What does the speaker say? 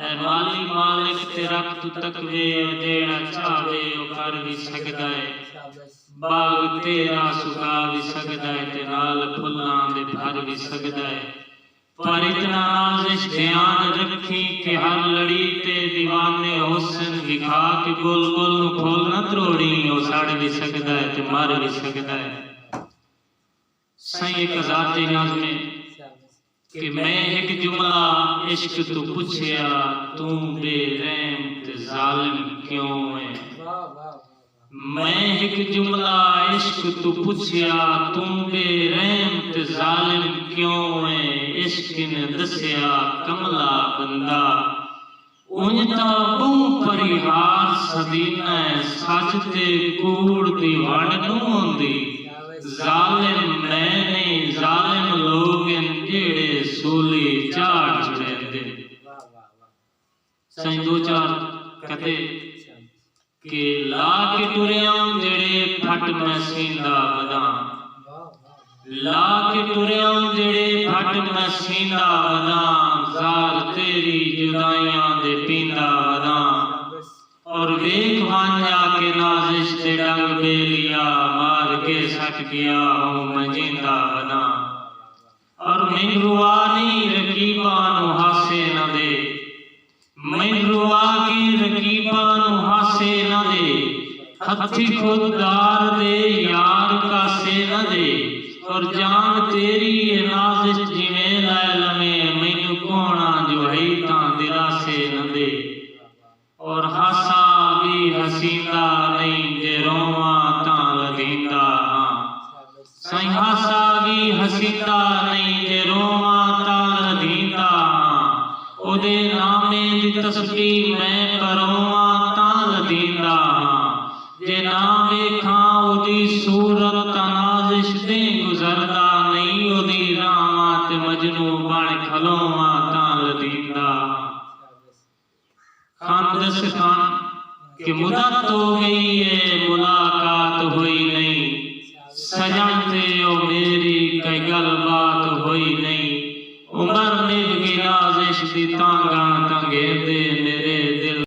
ऐ माली मालिक ते रख तू तकवे जेड़ा चाहे ओ कर भी सकदा है बाग तेरा सुखा भी सकदा है ते नाल फुल्लां दे भर भी सकदा है पर इतना नाज़िश ध्यान रखी कि हर लड़ी ते दीवाने हुस्न विखा के बुलबुल नूं फुल ना त्रोड़ी ओ सड़ भी सकदा है ते मर भी सकदा है सही एक ज़ाती नाज़मे कि मैं एक जुमला इश्क तू पूछया तू बेरहम ते जालिम क्यों है मैं एक जुमला इश्क तू पूछया तू बेरहम ते जालिम क्यों है इश्क ने दसिया कमला बंदा उंज तां बहु परिहार सदीना सच ते कूड़ दी वंड नूं होंदी जालिम मैं नहीं जालिम लोग जेड़े सूली झाड़ छुड़ेंदे सही दो चार कहते कि ला के टुरिया जेड़े फट मैं सींदा वदा ला के टुरिया जेड़े फट मैं सींदा वदा जार तेरी जुदाइयां दे पींदा वदा और वेख वांझा के नाज़िश दे डंग बेलिया मार के सट गया हूँ मैं जिंदा बना और मैं रुआ नहीं रकीबा नू हासे न दे मैं रुआ की रकीबा नू हासे न दे हथी खुददार दे यार कासे न दे और जान तेरी नाज़िश जिवें लै लवें मैनू कोना जो है तां दिलासे न दे और हासा भी हसींदा नहीं जे रोवा तां लदींदा सही हासा भी हसींदा नहीं जे रोवा तां लदींदा ओदे नामे दी तस्बीह मैं परोवा तां लदींदा जे ना वेखां ओदी सूरत नाज़िश दे गुजरदा नहीं ओदी रावा ते मजनू बन खलोवा तां लदींदा खान दस खान कि मुद्दत हो गई है मुलाकात हुई नहीं सजन ते ओ मेरी कई गल बात हुई नहीं उमर ने भी नाज़िश दी तांगा तंगे दे